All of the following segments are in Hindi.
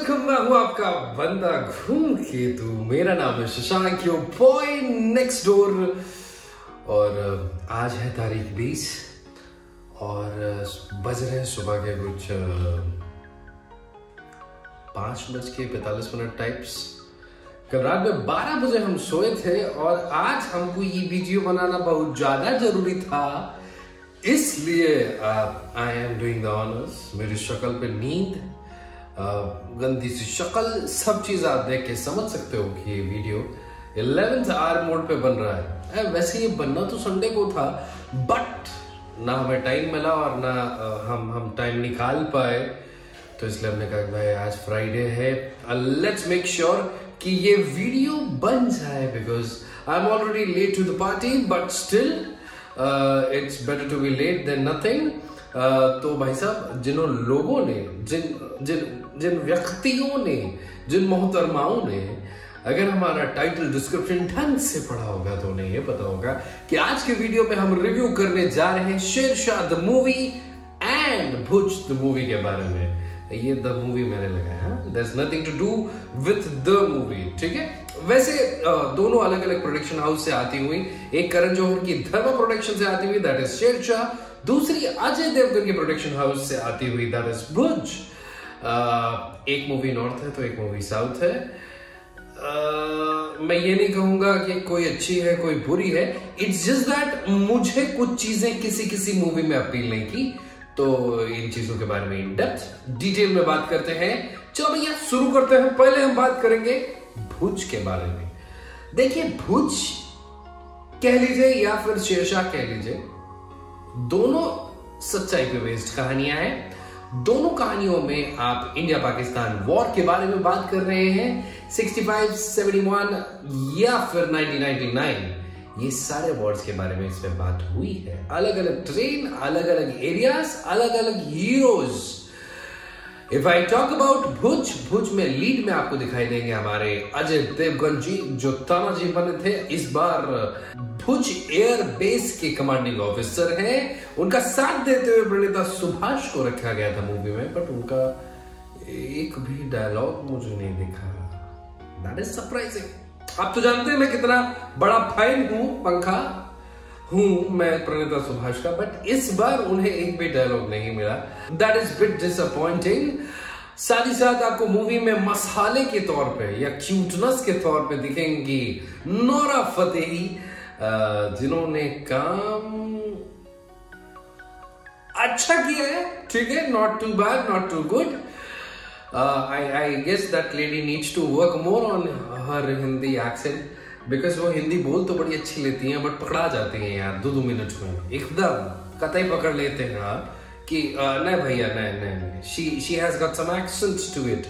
वेलकम। मैं हूं आपका बंदा घूम केतु। मेरा नाम है Shashank, your boy next door. और आज है तारीख 20 और बज रहे हैं सुबह के कुछ 5:45 टाइप्स। कल रात में 12 बजे हम सोए थे और आज हमको ये वीडियो बनाना बहुत ज्यादा जरूरी था, इसलिए I am doing the honours. मेरी शक्ल पे नींद, गंदी सी शक्ल, सब चीज आप देख के समझ सकते हो कि ये वीडियो 11th आवर मोड पे बन रहा है। वैसे ये बनना तो संडे को था, बट ना हमें टाइम मिला और ना हम टाइम निकाल पाए, तो इसलिए हमने कहा भाई आज फ्राइडे है, लेट्स मेक श्योर कि ये वीडियो बन जाए, because I am already late to the party, but still it's better to be late than nothing. तो भाई साहब, जिन लोगों ने, जिन व्यक्तियों ने, जिन मोहतरमाओं ने अगर हमारा टाइटल डिस्क्रिप्शन ढंग से पढ़ा होगा तो उन्हें ये पता होगा कि आज के वीडियो में हम रिव्यू करने जा रहे हैं Shershaah the movie and Bhuj the movie के बारे में। ये द मूवी मैंने लगाया, there is nothing to do with the movie, ठीक है। वैसे दोनों अलग अलग प्रोडक्शन हाउस से आती हुई, एक करण जौहर की धर्मा प्रोडक्शन से आती हुई, दैट इज शेरशाह, दूसरी अजय देवगन की प्रोडक्शन हाउस से आती हुई, दैट इज भुज। एक मूवी नॉर्थ है तो एक मूवी साउथ है। मैं ये नहीं कहूंगा कि कोई अच्छी है कोई बुरी है, इट्स जस्ट दैट मुझे कुछ चीजें किसी मूवी में अपील नहीं की, तो इन चीजों के बारे में इन डेप्थ डिटेल में बात करते हैं। चलो भैया शुरू करते हैं। पहले हम बात करेंगे भुज के बारे में। देखिए, भुज कह लीजिए या फिर शेरशाह कह लीजिए, दोनों सच्चाई पे बेस्ड कहानियां हैं। दोनों कहानियों में आप इंडिया पाकिस्तान वॉर के बारे में बात कर रहे हैं, 65, 71 या फिर 1999, ये सारे वॉर्स के बारे में इसमें बात हुई है। अलग अलग ट्रेन, अलग अलग एरियाज, अलग अलग heroes. If I talk about Bhuj में लीड में आपको दिखाई देंगे हमारे अजय देवगन जी, जो तानाजी बने थे। इस बार भुज एयर बेस के कमांडिंग ऑफिसर हैं। उनका साथ देते हुए प्रणीता सुभाष को रखा गया था मूवी में, बट उनका एक भी डायलॉग मुझे नहीं दिखा। That is surprising. आप तो जानते हैं मैं कितना बड़ा फैन हूं, पंखा हूं मैं प्रणीता सुभाष का, बट इस बार उन्हें एक भी डायलॉग नहीं मिला। That is bit disappointing. साथ ही साथ आपको मूवी में मसाले के तौर पे या क्यूटनेस के तौर पे दिखेंगी नोरा फतेही, जिन्होंने काम अच्छा किया है, ठीक है, not too bad, not too good. I guess that lady needs to work more on her Hindi accent, because वो हिंदी बोल तो बड़ी अच्छी लेती हैं, बट पकड़ा जाती हैं यार 2 मिनट में, एकदम कतई पकड़ लेते हैं आप कि नहीं भैया, नहीं, she has got some accent to it.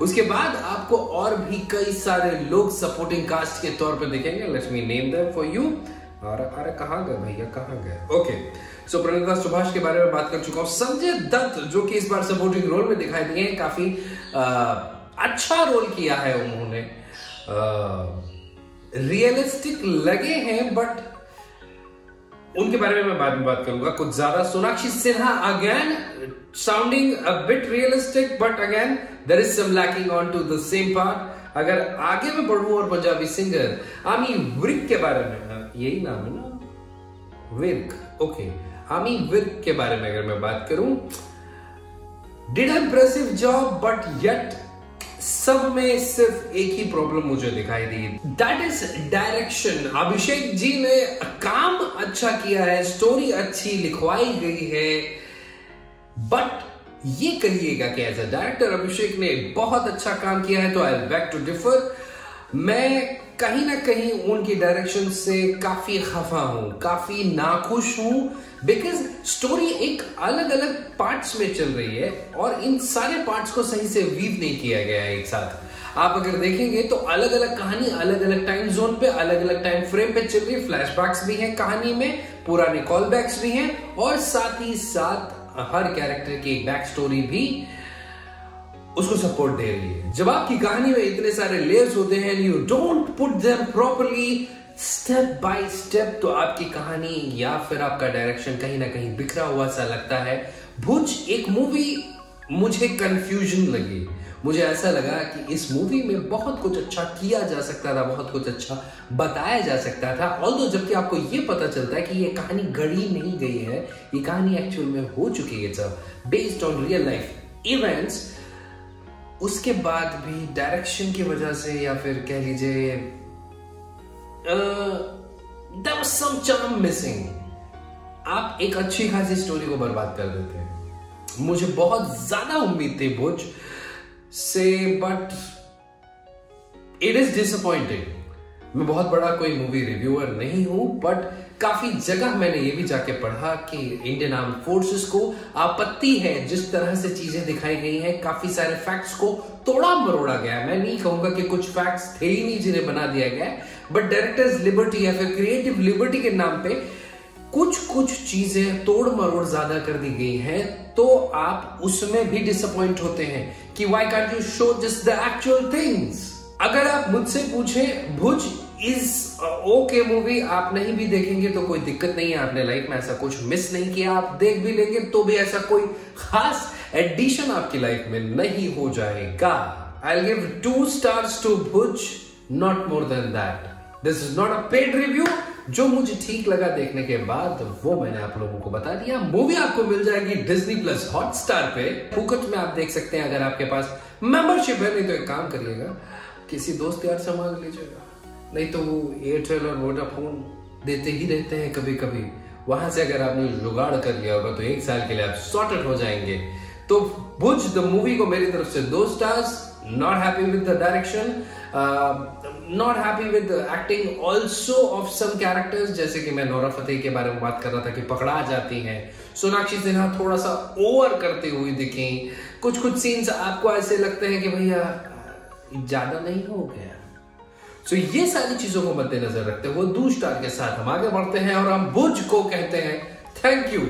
उसके बाद आपको और भी कई सारे लोग सपोर्टिंग कास्ट के तौर पे दिखेंगे। Let's me name them for you. अरे कहाँ गए भैया, कहाँ गए? ओके, सो प्रणीता सुभाष के बारे में बात कर चुका हूँ। संजय दत्त जो कि इस बार सपोर्टिंग रोल में दिखाई दिए हैं, काफी अच्छा रोल किया है उन्होंने, रियलिस्टिक लगे हैं, बट उनके बारे में मैं बाद में बात करूंगा कुछ ज्यादा। Sonakshi Sinha again sounding a bit realistic, but again there is some lacking on to the same part. अगर आगे मैं बढ़ूं और पंजाबी सिंगर आमी विर्क के बारे में, यही नाम है ना, विर्क, ओके, आमी विर्क के बारे में अगर मैं बात करूं, did impressive job, but yet सब में सिर्फ एक ही प्रॉब्लम मुझे दिखाई दी, that is direction. Abhishek ji ने काम अच्छा किया है, स्टोरी अच्छी लिखवाई गई है, बट ये कहिएगा कि एज अ डायरेक्टर अभिषेक ने बहुत अच्छा काम किया है, तो आई बैक टू डिफर। मैं कहीं ना कहीं उनकी डायरेक्शन से काफी खफा हूं, काफी नाखुश हूं, बिकॉज स्टोरी एक अलग अलग पार्ट्स में चल रही है और इन सारे पार्ट्स को सही से वीव नहीं किया गया है एक साथ। आप अगर देखेंगे तो अलग अलग कहानी अलग अलग टाइम जोन पे, अलग अलग टाइम फ्रेम पे चल रही है। फ्लैशबैक्स भी हैं कहानी में, पुराने कॉलबैक्स भी हैं, और साथ ही साथ हर कैरेक्टर की बैक स्टोरी भी उसको सपोर्ट दे रही है। जब आपकी कहानी में इतने सारे लेयर्स होते हैं, you don't put them properly step by step, तो आपकी कहानी या फिर आपका डायरेक्शन कहीं ना कहीं बिखरा हुआ सा लगता है। भुज एक मूवी मुझे कंफ्यूजन लगी, मुझे ऐसा लगा कि इस मूवी में बहुत कुछ अच्छा किया जा सकता था, बहुत कुछ अच्छा बताया जा सकता था। ऑल्दो जबकि आपको ये पता चलता है कि ये कहानी गढ़ी नहीं गई है, ये कहानी एक्चुअल में हो चुकी है, based on real life events. उसके बाद भी डायरेक्शन की वजह से या फिर कह लीजिए there was some charm missing। आप एक अच्छी खासी स्टोरी को बर्बाद कर देते हैं। मुझे बहुत ज्यादा उम्मीद थी भुज से, बट इट इज डिसअपॉइंटिंग। मैं बहुत बड़ा कोई मूवी रिव्यूअर नहीं हूं, बट काफी जगह मैंने ये भी जाके पढ़ा कि इंडियन आर्म फोर्सेस को आपत्ति है जिस तरह से चीजें दिखाई गई हैं। काफी सारे फैक्ट्स को तोड़ा मरोड़ा गया। मैं नहीं कहूंगा कि कुछ फैक्ट्स थे ही नहीं जिन्हें बना दिया गया, बट डायरेक्टर्स लिबर्टी या फिर क्रिएटिव लिबर्टी के नाम पे कुछ चीजें तोड़ मरोड़ ज्यादा कर दी गई हैं, तो आप उसमें भी डिसअपॉइंट होते हैं कि why can't you show just the actual things. अगर आप मुझसे पूछें भुज इज ओके मूवी, आप नहीं भी देखेंगे तो कोई दिक्कत नहीं है। आपने लाइफ में ऐसा कुछ मिस नहीं किया, आप देख भी लेंगे तो भी ऐसा कोई खास एडिशन आपकी लाइफ में नहीं हो जाएगा। I'll give 2 stars to Bhuj, not more than that। This is not a paid review। जो मुझे ठीक लगा देखने के बाद वो मैंने आप लोगों को बता दिया। मूवी आपको मिल जाएगी डिज्नी प्लस हॉटस्टार पे, फुकट में आप देख सकते हैं अगर आपके पास मेंबरशिप है। नहीं तो एक काम करिएगा, किसी दोस्त यार से मांग लीजिएगा, नहीं तो वो एयरटेल और वोडाफोन देते ही रहते हैं कभी कभी, वहां से अगर आपने जुगाड़ कर लिया होगा तो 1 साल के लिए आप सॉर्टेड हो जाएंगे। तो भुज द मूवी को मेरी तरफ से 2 stars. Not happy with the direction, not happy with the acting also of some characters, जैसे कि मैं नोरा फतेही के बारे में बात कर रहा था कि पकड़ा जाती हैं। सोनाक्षी सिन्हा थोड़ा सा ओवर करती हुई दिखी। कुछ सीन्स आपको ऐसे लगते हैं कि भैया ज्यादा नहीं हो गया। सो ये सारी चीजों को मद्देनजर रखते हुए 2 स्टार के साथ हम आगे बढ़ते हैं और हम भुज को कहते हैं थैंक यू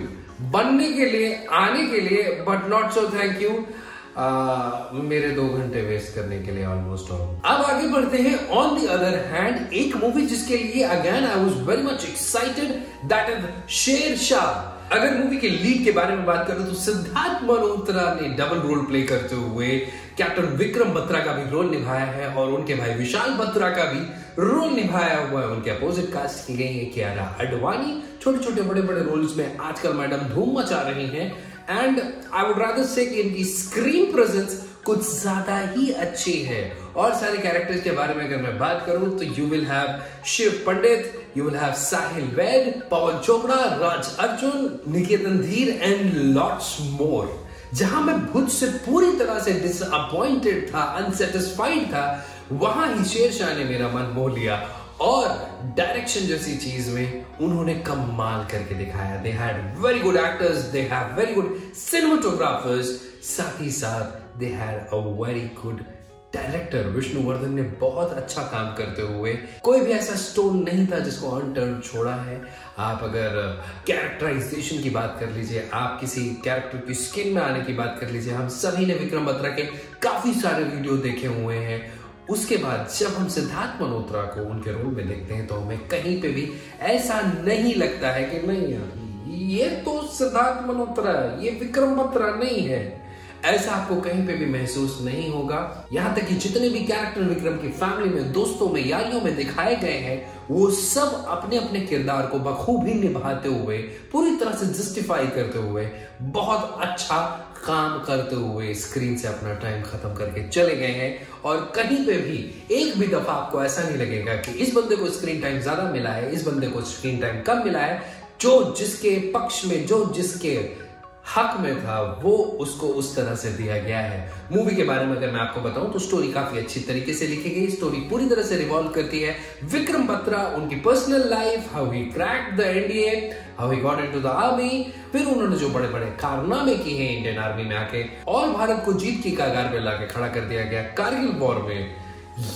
बनने के लिए, आने के लिए, but not so thank you मेरे 2 घंटे वेस्ट करने के लिए ऑलमोस्ट। अब आगे बढ़ते हैं। ऑन द अदर हैंड एक मूवी जिसके लिए again I was very much excited, that is Shershaah. अगर मूवी के लीड के बारे में बात करें तो सिद्धार्थ मल्होत्रा ने डबल रोल प्ले करते हुए कैप्टन विक्रम बत्रा का भी रोल निभाया है और उनके भाई विशाल बत्रा का भी रोल निभाया हुआ है। उनके अपोजिट कास्ट की गई है कियारा आडवाणी। छोटे छोटे बड़े बड़े रोल्स में आजकल मैडम धूम मचा रही हैं एंड आई वुड रादर से कि इनकी स्क्रीन प्रेजेंस कुछ ज्यादा ही अच्छी है। और सारे कैरेक्टर्स के बारे में अगर मैं बात करूं तो you will have Shiv Pandit, you will have Sahil Ved, Pawan Chopra, Raj Arjun, Niketan Dhir and lots more। जहां मैं भुज से पूरी तरह से डिसअपॉइंटेड था, अनसेटिस्फाइड था, वहां ही शेरशाह ने मेरा मन मोह लिया और डायरेक्शन जैसी चीज में उन्होंने कमाल करके दिखाया। They had very good actors, they have very good cinematographers, साथ ही साथ they had a very good director. Vishnuvardhana ने बहुत अच्छा काम करते हुए कोई भी ऐसा स्टोन नहीं था जिसको अनटर्न छोड़ा है। आप अगर कैरेक्टराइजेशन की बात कर लीजिए, आप किसी कैरेक्टर की स्किन में आने की बात कर लीजिए, हम सभी ने विक्रम बत्रा के काफी सारे वीडियो देखे हुए हैं। उसके बाद जब हम सिद्धार्थ मल्होत्रा को उनके रोल में देखते हैं तो हमें कहीं पे भी ऐसा नहीं लगता है कि नहीं यार ये तो सिद्धार्थ मल्होत्रा है, ये विक्रम बत्रा नहीं है। ऐसा आपको कहीं पे भी महसूस नहीं होगा। यहां तक कि जितने भी कैरेक्टर विक्रम की फैमिली में, दोस्तों में, यारियों में दिखाए गए हैं, वो सब अपने अपने किरदार को बखूबी निभाते हुए, पूरी तरह से जस्टिफाई करते हुए, बहुत अच्छा काम करते हुए स्क्रीन से अपना टाइम खत्म करके चले गए हैं। और कहीं पे भी एक भी दफा आपको ऐसा नहीं लगेगा कि इस बंदे को स्क्रीन टाइम ज्यादा मिला है, इस बंदे को स्क्रीन टाइम कम मिला है। जो जिसके पक्ष में, जो जिसके हक में था, वो उसको उस तरह से दिया गया है। मूवी के बारे में अगर मैं आपको बताऊं तो स्टोरी काफी अच्छी तरीके से लिखी गई। स्टोरी पूरी तरह से रिवॉल्व करती है विक्रम बत्रा, उनकी personal life, how he cracked the NDA, how he got into the army, फिर उन्होंने जो बड़े बड़े कारनामे किए हैं इंडियन आर्मी में आके और भारत को जीत की कगार पे लाके खड़ा कर दिया गया कारगिल वॉर में।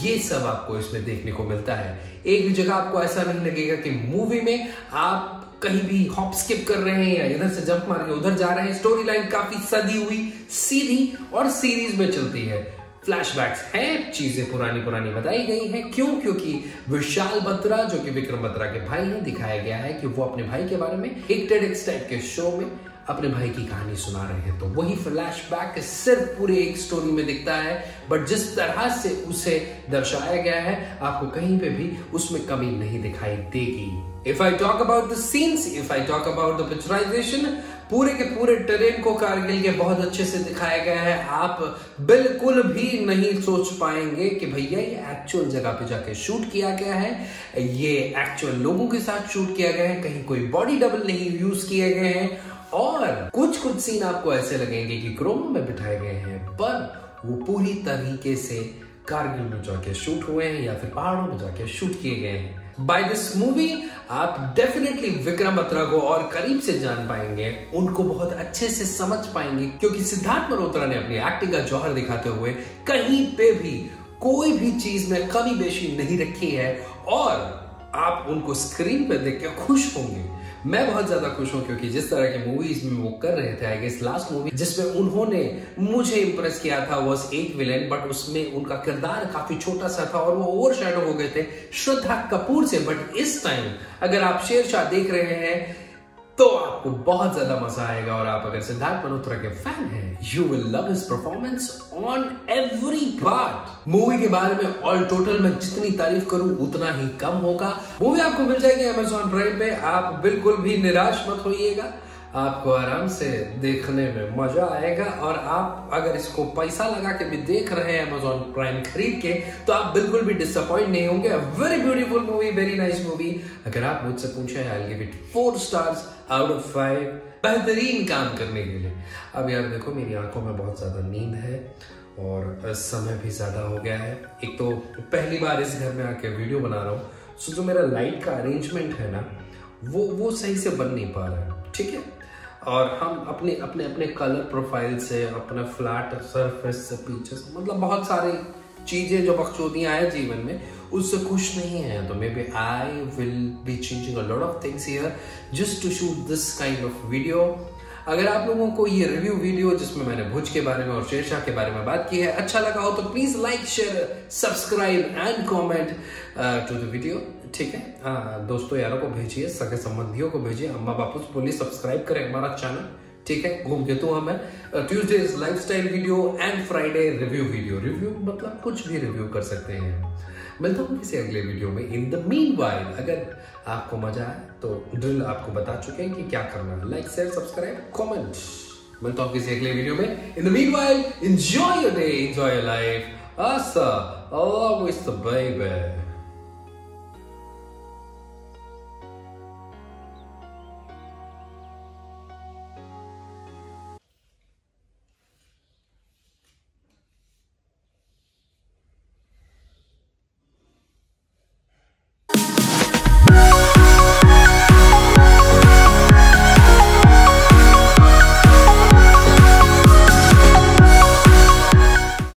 ये सब आपको इसमें देखने को मिलता है। एक भी जगह आपको ऐसा नहीं लगेगा कि मूवी में आप कहीं भी हॉप स्किप कर रहे हैं या इधर से जंप मार के उधर जा रहे हैं। स्टोरी लाइन काफी सदी हुई, सीधी और सीरीज में चलती है। फ्लैशबैक्स हैं, चीजें पुरानी बताई गई हैं। क्यों? क्योंकि विशाल बत्रा जो कि विक्रम बत्रा के भाई हैं, दिखाया गया है कि वो अपने भाई के बारे में एक टेडएक्स टाइप के शो में अपने भाई की कहानी सुना रहे हैं। तो वही फ्लैशबैक सिर्फ पूरे एक स्टोरी में दिखता है, बट जिस तरह से उसे दर्शाया गया है आपको कहीं पे भी उसमें कमी नहीं दिखाई देगी। If I talk about the scenes, if I talk about the picturization, पूरे के पूरे टेरेन को कारगिल के बहुत अच्छे से दिखाया गया है। आप बिल्कुल भी नहीं सोच पाएंगे कि भैया ये एक्चुअल जगह पे जाके शूट किया गया है, ये एक्चुअल लोगों के साथ शूट किया गया है, कहीं कोई बॉडी डबल नहीं यूज किए गए हैं। और कुछ सीन आपको ऐसे लगेंगे कि क्रोमा में बिठाए गए हैं, पर वो पूरी तरीके से कारगिल में जाके शूट हुए हैं या फिर पहाड़ों में जाके शूट किए गए हैं। बाय दिस मूवी आप डेफिनेटली विक्रम बत्रा को और करीब से जान पाएंगे, उनको बहुत अच्छे से समझ पाएंगे, क्योंकि सिद्धार्थ मल्होत्रा ने अपनी एक्टिंग का जौहर दिखाते हुए कहीं पे भी कोई भी चीज में कमी बेशी नहीं रखी है और आप उनको स्क्रीन पे देख के खुश होंगे। मैं बहुत ज्यादा खुश हूं क्योंकि जिस तरह की मूवीज में वो कर रहे थे, आई गेस लास्ट मूवी जिसमें उन्होंने मुझे इंप्रेस किया था वाज एक विलेन, बट उसमें उनका किरदार काफी छोटा सा था और वो ओवरशैडो हो गए थे श्रद्धा कपूर से। बट इस टाइम अगर आप शेरशाह देख रहे हैं तो आपको बहुत ज्यादा मजा आएगा, और आप अगर सिद्धार्थ मल्होत्रा के फैन हैं, you will love his performance on every part. Movie के बारे में ऑल टोटल मैं जितनी तारीफ करूं उतना ही कम होगा। मूवी आपको मिल जाएगी अमेज़न प्राइम पे, आप बिल्कुल भी निराश मत होइएगा, आपको आराम से देखने में मजा आएगा। और आप अगर इसको पैसा लगा के भी देख रहे हैं अमेज़न प्राइम खरीद के, तो आप बिल्कुल भी डिसअपॉइंट नहीं होंगे। Very beautiful movie, very nice movie. अगर आप मुझसे पूछे, I will give it 4 stars out of 5, बेहतरीन काम करने के लिए। अब यार देखो, मेरी आंखों में बहुत ज्यादा नींद है और समय भी ज्यादा हो गया है। एक तो पहली बार इस घर में आके वीडियो बना रहा हूँ, सो जो मेरा लाइट का अरेंजमेंट है ना, वो सही से बन नहीं पा रहा है, ठीक है। और हम अपने अपने अपने कलर प्रोफाइल से, अपने फ्लैट सरफेस से, पीछे से, मतलब बहुत सारी चीजें जो बकचोदियां हैं जीवन में, उससे खुश नहीं है। तो maybe I will be changing a lot of things here just to shoot this kind of video. अगर आप लोगों को ये रिव्यू वीडियो जिसमें मैंने भुज के बारे में और शेरशाह के बारे में बात की है अच्छा लगा हो, तो please like, share, subscribe and comment to the video, ठीक है। दोस्तों यारों को भेजिए, सगे संबंधियों को भेजिए, अम्मा बापू से बोलिए सब्सक्राइब करें हमारा चैनल, ठीक है। घूम के तो हमें Tuesdays lifestyle video and Friday review video, review मतलब कुछ भी रिव्यू कर सकते हैं। मिलता हूँ किसी अगले वीडियो में। इन द मीनवाइल अगर आपको मजा आए तो ड्रिल आपको बता चुके हैं कि क्या करना है, लाइक, शेयर, सब्सक्राइब, कमेंट। मिलता हूँ किसी अगले वीडियो में। In the meanwhile enjoy your day, enjoy your life, आसा, always the baby।